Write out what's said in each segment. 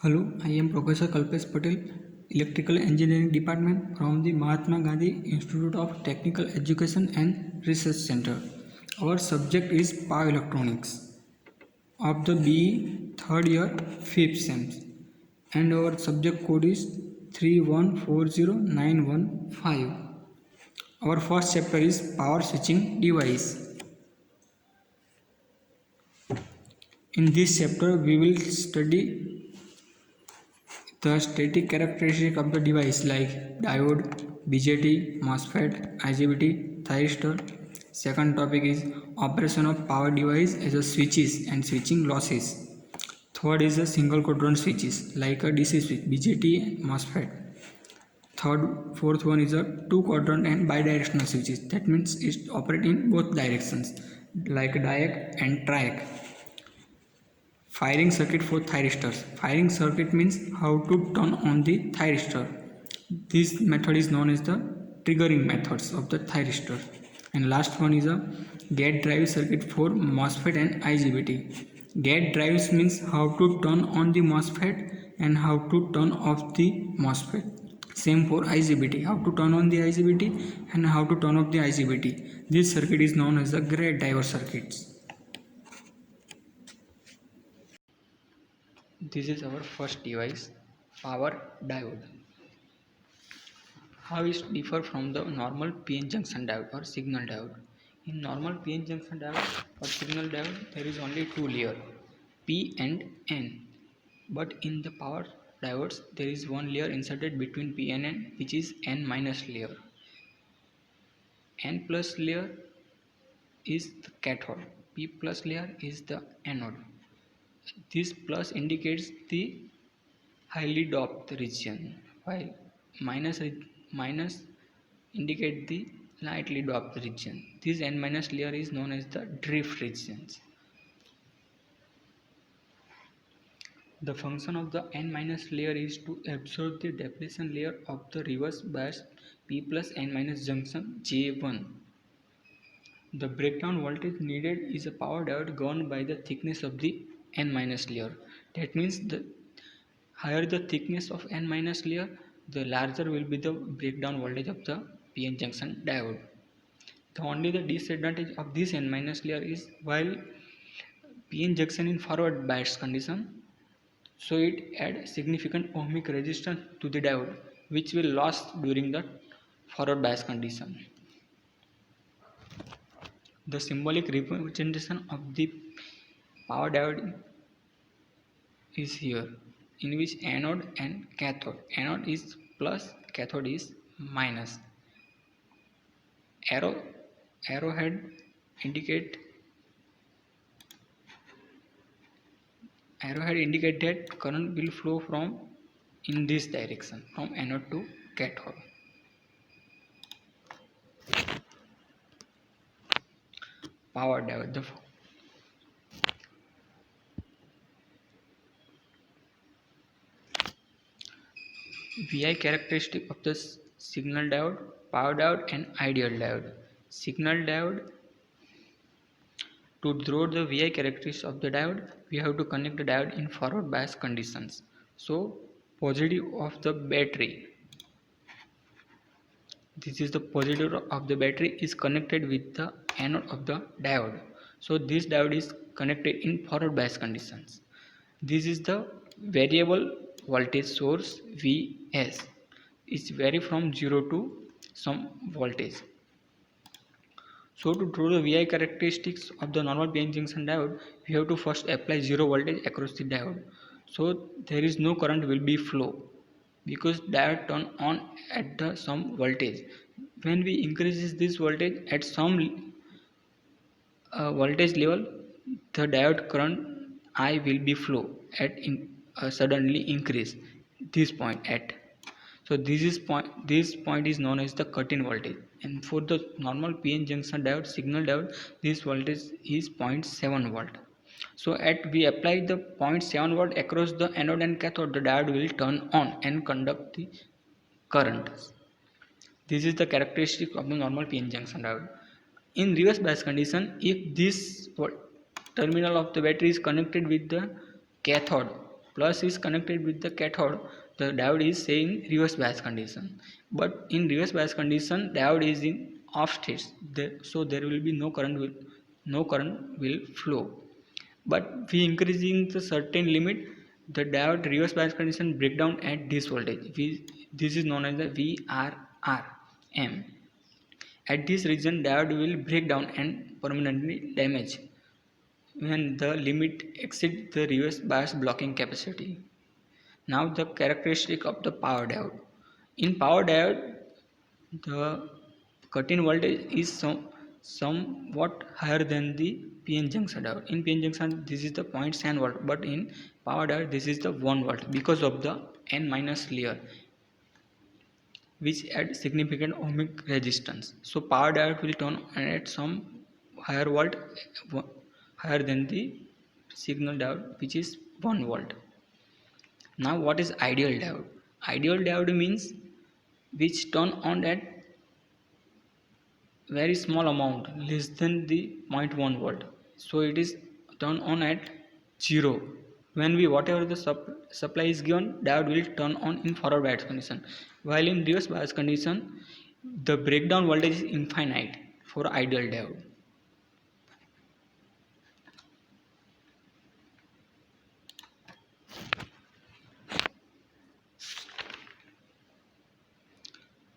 Hello, I am Professor Kalpesh Patel, Electrical Engineering Department from the Mahatma Gandhi Institute of Technical Education and Research Center. Our subject is Power Electronics of the BE third year 5th sem, and our subject code is 3140915. Our first chapter is Power Switching Device. In this chapter we will study the static characteristic of the device like diode, BJT, MOSFET, IGBT, thyristor. Second topic is operation of power device as a switches and switching losses. Third is a single quadrant switches like a DC switch, BJT and MOSFET. Fourth one is a two quadrant and bidirectional switches. That means it operate in both directions like diac and triac. Firing circuit for thyristors. Firing circuit means how to turn on the thyristor. This method is known as the triggering methods of the thyristor. And last one is a gate drive circuit for MOSFET and IGBT. Gate drives means how to turn on the MOSFET and how to turn off the MOSFET. Same for IGBT, how to turn on the IGBT and how to turn off the IGBT. This circuit is known as the gate driver circuits. This is our first device, power diode. How it differ from the normal PN junction diode or signal diode? In normal PN junction diode or signal diode, there is only two layers, P and N. But in the power diodes, there is one layer inserted between P and N, which is N minus layer. N plus layer is the cathode, P plus layer is the anode. This plus indicates the highly doped region, while minus indicate the lightly doped region. This N minus layer is known as the drift regions. The function of the N minus layer is to absorb the depletion layer of the reverse bias P plus N minus junction J1. The breakdown voltage needed is a power diode governed by the thickness of the N minus layer. That means the higher the thickness of N minus layer, the larger will be the breakdown voltage of the PN junction diode. The disadvantage of this N minus layer is while PN junction in forward bias condition, so it adds significant ohmic resistance to the diode, which will last during the forward bias condition. The symbolic representation of the power diode is here, in which anode and cathode. Anode is plus, cathode is minus. Arrowhead indicate that current will flow from in this direction, from anode to cathode. Power diode. VI characteristic of the signal diode, power diode and ideal diode. Signal diode, to draw the VI characteristics of the diode, we have to connect the diode in forward bias conditions. So positive of the battery, this is the positive of the battery is connected with the anode of the diode. So this diode is connected in forward bias conditions. This is the variable voltage source Vs. It varies from 0 to some voltage. So to draw the VI characteristics of the normal PN junction diode, we have to first apply 0 voltage across the diode. So there is no current will be flow because diode turn on at the some voltage. When we increases this voltage at some voltage level, the diode current I will be flow at suddenly increase this point at. So this point is known as the cut-in voltage, and for the normal PN junction diode, signal diode, this voltage is 0.7 volt. So we apply the 0.7 volt across the anode and cathode, the diode will turn on and conduct the current. This is the characteristic of the normal PN junction diode. In reverse bias condition, if this terminal of the battery is connected with the cathode, plus is connected with the cathode, the diode is saying reverse bias condition. But in reverse bias condition, diode is in off states, so there will be no current will flow. But we increasing the certain limit, the diode reverse bias condition breakdown at this voltage. This is known as the VRRM. At this region, diode will break down and permanently damage when the limit exceeds the reverse bias blocking capacity. Now the characteristic of the power diode. In power diode, the cut-in voltage is somewhat higher than the PN junction diode. In PN junction, this is the 0.7 volt, but in power diode, this is the 1 volt because of the N minus layer, which add significant ohmic resistance. So power diode will turn on at some higher volt, higher than the signal diode, which is 1 volt. Now what is ideal diode? Ideal diode means which turn on at very small amount, less than the 0.1 volt. So it is turn on at 0. When we whatever the supply is given, diode will turn on in forward bias condition. While in reverse bias condition, the breakdown voltage is infinite for ideal diode.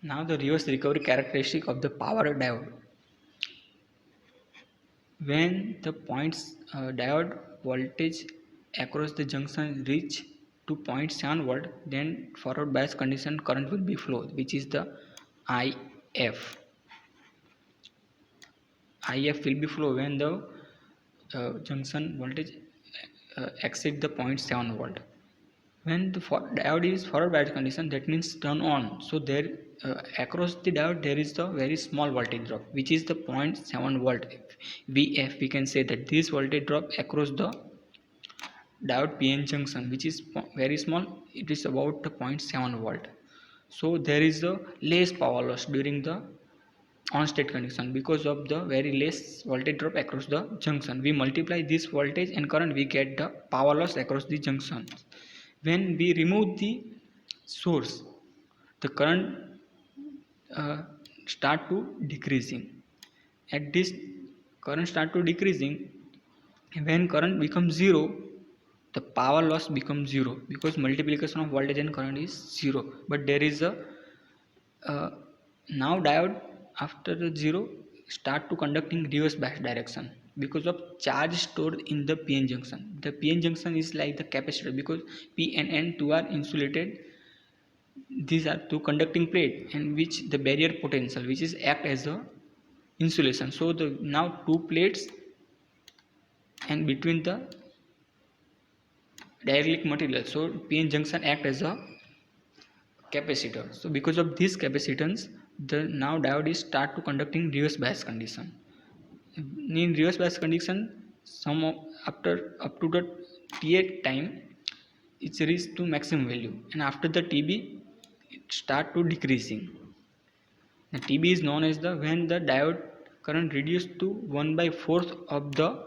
Now the reverse recovery characteristic of the power diode. When the points diode voltage across the junction reach to 0.7 volt, then forward bias condition current will be flow, which is the IF. IF will be flow when the junction voltage exceed the 0.7 volt. When the diode is forward bias condition, that means turn on. So there across the diode there is the very small voltage drop, which is the 0.7 volt VF. We can say that this voltage drop across the diode PN junction, which is very small, it is about 0.7 volt. So there is a less power loss during the on state condition because of the very less voltage drop across the junction. We multiply this voltage and current, we get the power loss across the junction. When we remove the source, the current start to decreasing. At this current start to decreasing, when current becomes 0, the power loss becomes 0 because multiplication of voltage and current is 0. But there is a now diode after the 0 start to conduct in reverse bias direction because of charge stored in the PN junction. The PN junction is like the capacitor because P and N two are insulated. These are two conducting plate and which the barrier potential which is act as a insulation. So the now two plates and between the dielectric material. So PN junction act as a capacitor. So because of this capacitance, the now diode is start to conducting reverse bias condition. In reverse bias condition, after up to the T8 time, it's reached to maximum value, and after the TB, it start to decreasing. The TB is known as the when the diode current reduced to 1/4 of the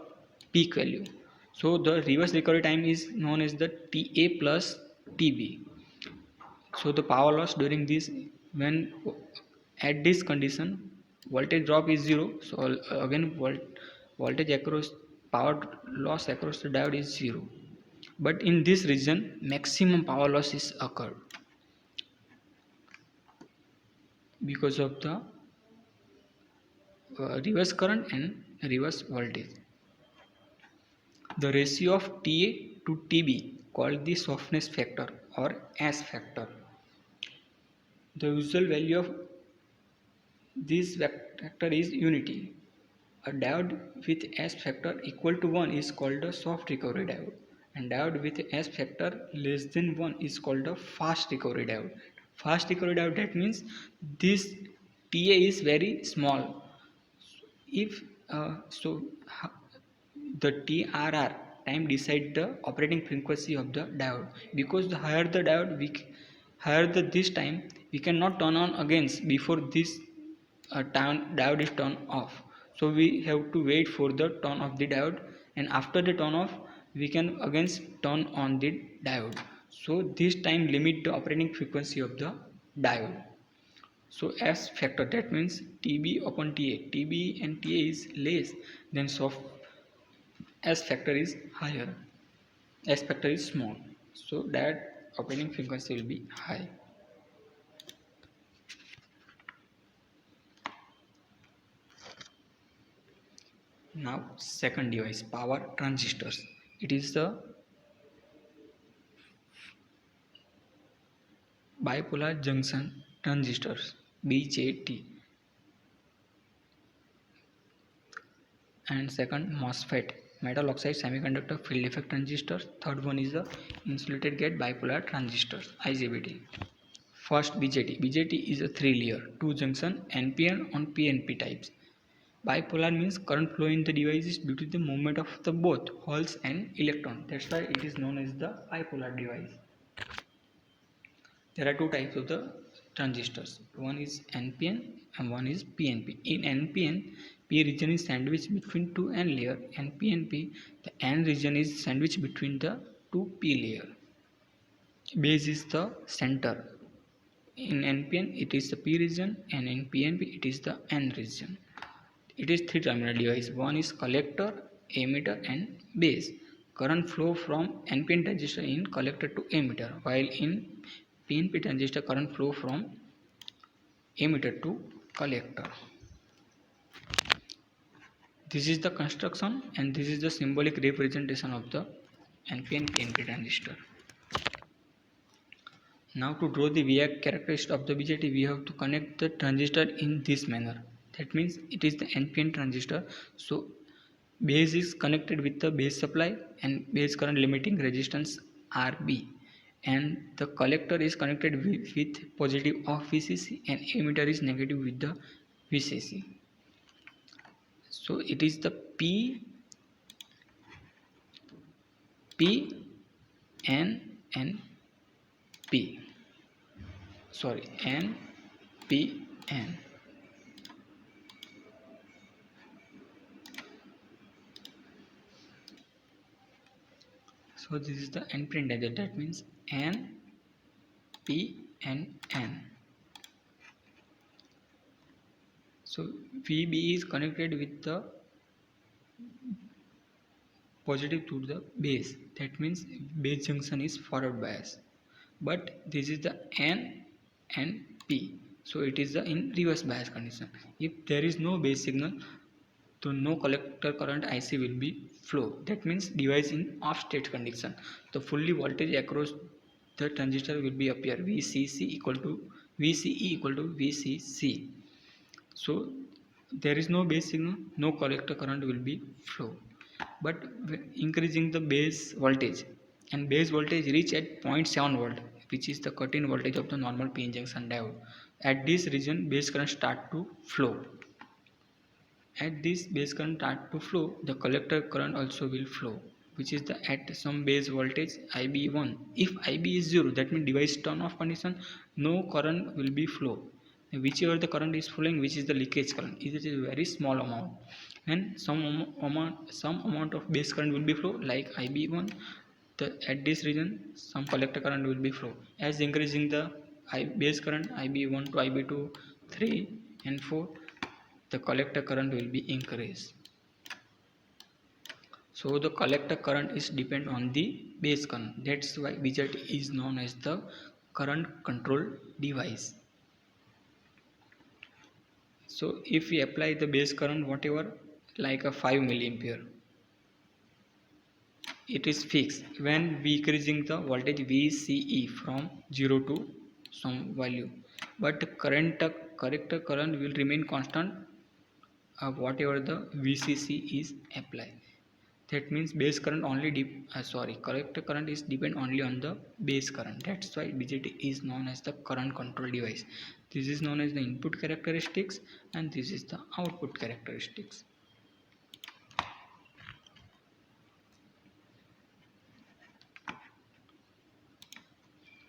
peak value. So the reverse recovery time is known as the TA plus TB. So the power loss during this, when at this condition voltage drop is 0, so again voltage across power loss across the diode is 0. But in this region maximum power loss is occurred because of the reverse current and reverse voltage. The ratio of TA to TB called the softness factor or S factor. The usual value of this factor is unity. A diode with S factor equal to 1 is called a soft recovery diode, and diode with S factor less than 1 is called a fast recovery diode. Fast recovery diode, that means this TA is very small. If the TRR time decide the operating frequency of the diode, because the higher the diode, this time we cannot turn on again before this diode is turned off. So we have to wait for the turn of the diode, and after the turn off we can again turn on the diode. So this time limit the operating frequency of the diode. So S factor, that means TB upon TA. TB and TA is less than, so S factor is higher. S factor is small. So that operating frequency will be high. Now second device, power transistors. It is the bipolar junction transistors, BJT. And second, MOSFET, metal oxide semiconductor field effect transistors. Third one is the insulated gate bipolar transistors, IGBT. First, BJT. BJT is a 3-layer, 2-junction NPN on PNP types. Bipolar means current flow in the device is due to the movement of the both holes and electron. That's why it is known as the bipolar device. There are two types of the transistors. One is NPN and one is PNP. In NPN, P region is sandwiched between two N layer, and PNP, the N region is sandwiched between the two P layer. Base is the center. In NPN it is the P region, and in PNP it is the N region. It is 3-terminal device. One is collector, emitter and base. Current flow from NPN transistor in collector to emitter, while in PNP transistor current flow from emitter to collector. This is the construction and this is the symbolic representation of the NPN PNP transistor. Now to draw the VI characteristic of the BJT, we have to connect the transistor in this manner. That means it is the NPN transistor. So base is connected with the base supply and base current limiting resistance RB, and the collector is connected with positive of VCC, and emitter is negative with the VCC. So it is the P N and P. Sorry, N P N. So this is the NPN diode. That means N P and N. So VB is connected with the positive to the base. That means base junction is forward bias. But this is the N and P. So it is the in reverse bias condition. If there is no base signal, so no collector current IC will be flow. That means device in off state condition. The fully voltage across the transistor will be appear VCC equal to VCE equal to VCC. So there is no base signal, no collector current will be flow. But increasing the base voltage, and base voltage reach at 0.7 volt, which is the cut-in voltage of the normal PN junction diode. At this region, base current start to flow. At this base current start to flow, the collector current also will flow, which is the at some base voltage IB1. If IB is 0, that means device turn off condition, no current will be flow. Whichever the current is flowing, which is the leakage current, it is a very small amount, and some amount of base current will be flow like IB1. At this region, some collector current will be flow. As increasing the base current IB1 to IB2, 3 and 4, the collector current will be increased. So the collector current is depend on the base current. That's why BJT is known as the current control device. So if we apply the base current whatever, like a 5 milliampere, it is fixed when we increasing the voltage VCE from 0 to some value, but collector current will remain constant whatever the VCC is applied. That means base current only collector current is depend only on the base current. That's why BJT is known as the current control device. This is known as the input characteristics and this is the output characteristics.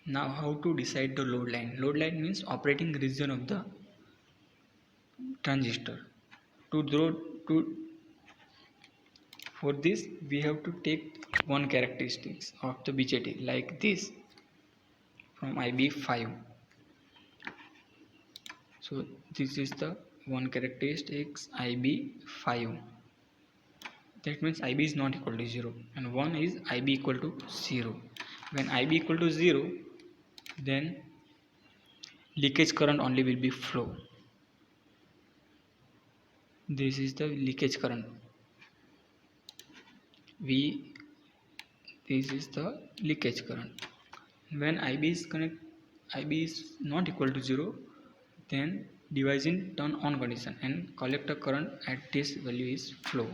Now how to decide the load line? Load line means operating region of the transistor. For this we have to take one characteristics of the BJT like this from IB5. So this is the one characteristics IB5. That means IB is not equal to 0 and 1 is IB equal to 0. When IB equal to 0, then leakage current only will be flow. This is the leakage current. This is the leakage current. When IB is not equal to 0, then device in turn on condition and collector current at this value is flow.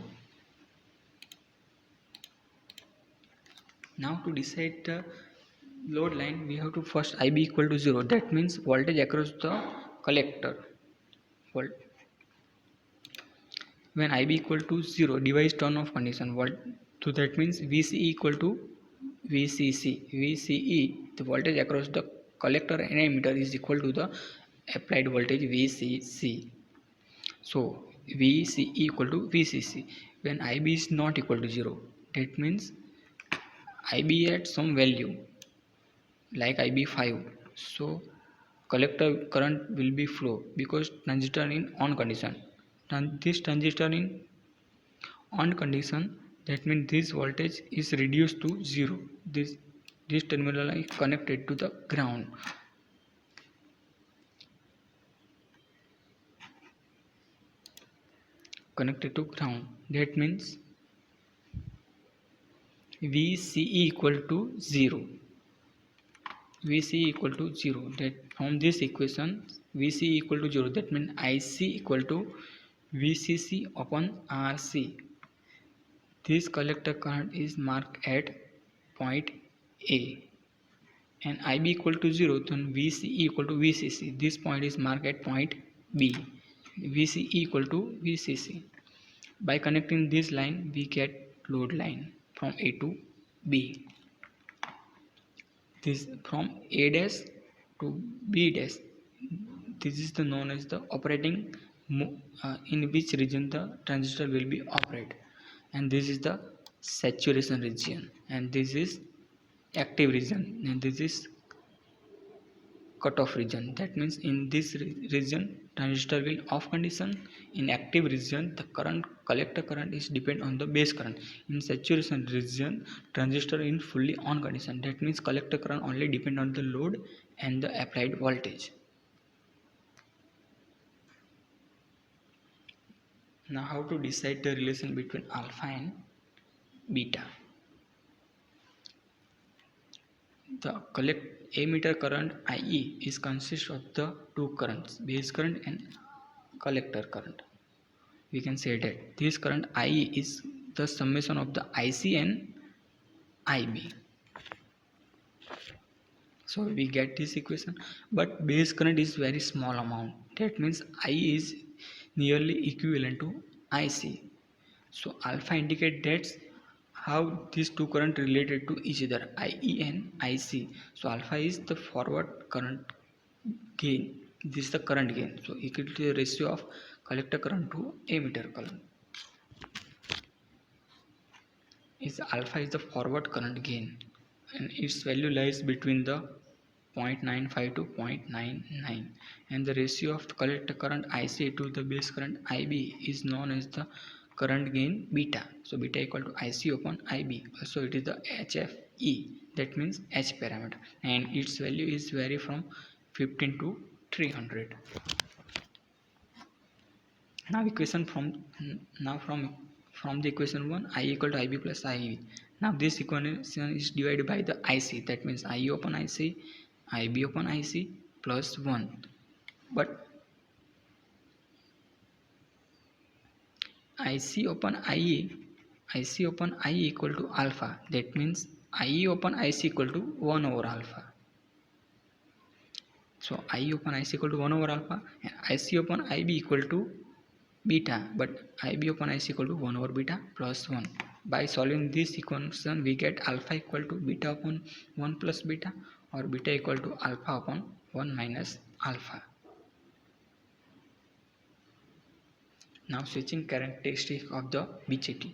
Now to decide the load line, we have to first IB equal to 0. That means voltage across the collector. When IB equal to 0, device turn off condition. So that means VCE equal to VCC. VCE, the voltage across the collector and emitter is equal to the applied voltage VCC. So VCE equal to VCC. When IB is not equal to 0, that means IB at some value like IB5. So collector current will be flow because transistor in on condition. This transistor in on condition, that means this voltage is reduced to 0. This terminal is connected to the ground. Connected to ground. That means VCE equal to 0. VCE equal to 0. That from this equation VCE equal to 0. That means IC equal to VCC upon RC. This collector current is marked at point A and IB equal to 0, then VCE equal to VCC. This point is marked at point B. VCE equal to VCC. By connecting this line, we get load line from A to B. This from A dash to B dash. This is the known as the operating in which region the transistor will be operate, and this is the saturation region, and this is active region, and this is cutoff region. That means in this region transistor will off condition. In active region the collector current is depend on the base current. In saturation region transistor in fully on condition. That means collector current only depend on the load and the applied voltage. Now how to decide the relation between alpha and beta. The emitter current IE is consist of the two currents, base current and collector current. We can say that this current IE is the summation of the IC and IB. So we get this equation, but base current is very small amount. That means IE is nearly equivalent to IC. So alpha indicate that's how these two current related to each other, IE and IC. So alpha is the forward current gain. This is the current gain. So equal to the ratio of collector current to emitter current. Is alpha is the forward current gain, and its value lies between the 0.95 to 0.99, and the ratio of the collector current IC to the base current IB is known as the current gain beta. So beta equal to IC upon IB. So it is the HFE, that means H parameter, and its value is vary from 15 to 300. Now equation from the equation 1, I equal to IB plus IB. Now this equation is divided by the IC, that means IE upon IC, IB upon IC plus 1. But IC upon IE equal to alpha, that means IE upon IC equal to 1 over alpha. So IE upon IC equal to 1 over alpha, and IC upon IB equal to beta, but IB upon IC equal to 1 over beta plus 1. By solving this equation, we get alpha equal to beta upon 1 plus beta, or beta equal to alpha upon 1 minus alpha. Now switching characteristic of the BJT.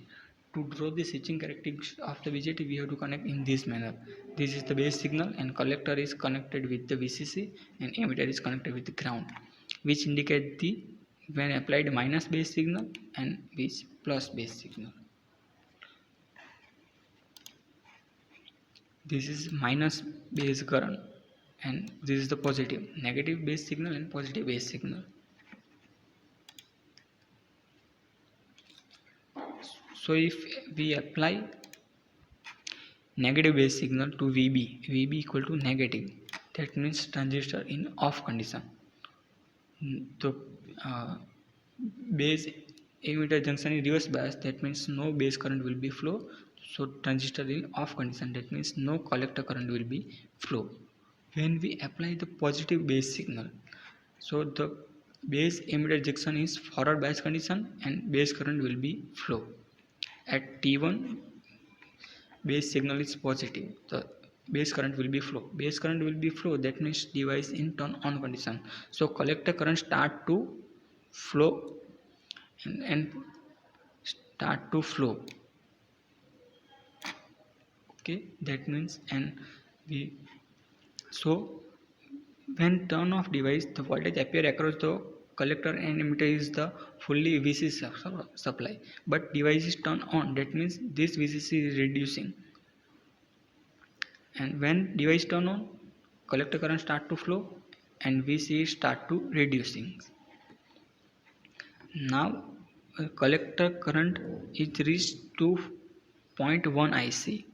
to draw the switching characteristics of the BJT, we have to connect in this manner. This is the base signal, and collector is connected with the VCC, and emitter is connected with the ground, which indicate the when applied minus base signal and which plus base signal. This is minus base current, and this is the positive, negative base signal and positive base signal. So if we apply negative base signal to VB equal to negative, that means transistor in off condition. The base emitter junction is reverse bias, that means no base current will be flow. So transistor in off condition, that means no collector current will be flow. When we apply the positive base signal, so the base emitter junction is forward bias condition and base current will be flow. At T1, base signal is positive, the base current will be flow. Base current will be flow, that means device in turn on condition. So collector current start to flow and start to flow. Okay, that means so when turn off device, the voltage appear across the collector and emitter is the fully VCC supply, but device is turned on, that means this VCC is reducing, and when device turn on, collector current start to flow and VCC start to reducing. Now collector current is reached to 0.1 IC.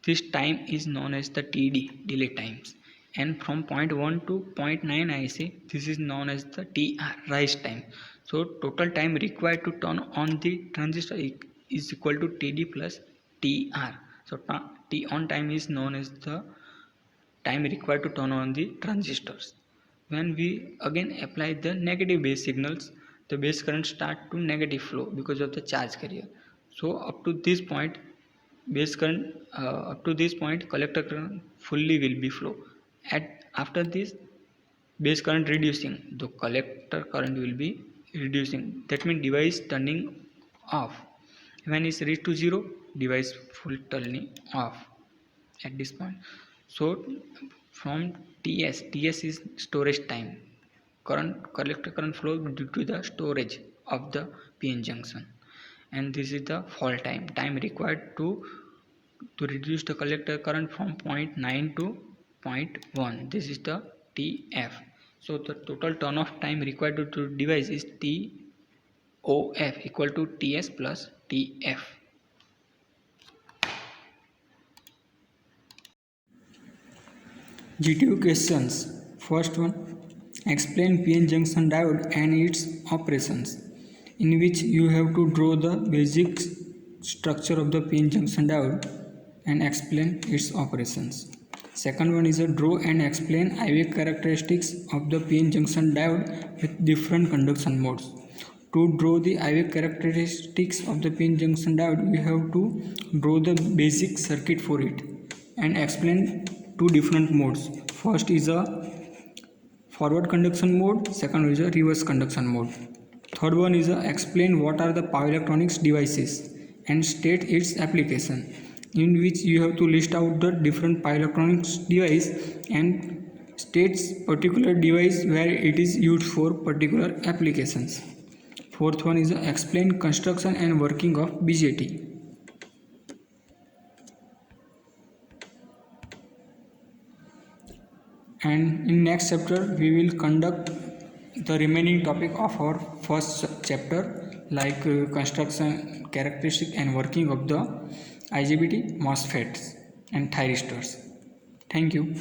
This time is known as the TD, delay times, and from 0.1 to 0.9 IC, this is known as the TR, rise time. So total time required to turn on the transistor is equal to TD plus TR. So T on time is known as the time required to turn on the transistors. When we again apply the negative base signals, the base current start to negative flow because of the charge carrier. So up to this point, base current up to this point, collector current fully will be flow. After this, base current reducing, the collector current will be reducing, that means device turning off. When it's reached to 0, device full turning off at this point. So from TS is storage time, collector current flow due to the storage of the PN junction, and this is the fall time required to reduce the collector current from 0.9 to 0.1. This is the TF. So the total turn off time required to device is TOF equal to TS plus TF. GTU questions. First one, explain PN junction diode and its operations, in which you have to draw the basic structure of the PN junction diode and explain its operations. Second one is a draw and explain IV characteristics of the PN junction diode with different conduction modes. To draw the IV characteristics of the PN junction diode, we have to draw the basic circuit for it and explain two different modes. First is a forward conduction mode, second is a reverse conduction mode. Third one is a explain what are the power electronics devices and state its application, in which you have to list out the different power electronics device and states particular device where it is used for particular applications. Fourth one is explain construction and working of BJT. And in next chapter we will conduct the remaining topic of our first chapter, like construction characteristic and working of the IGBT, MOSFETs and thyristors. Thank you.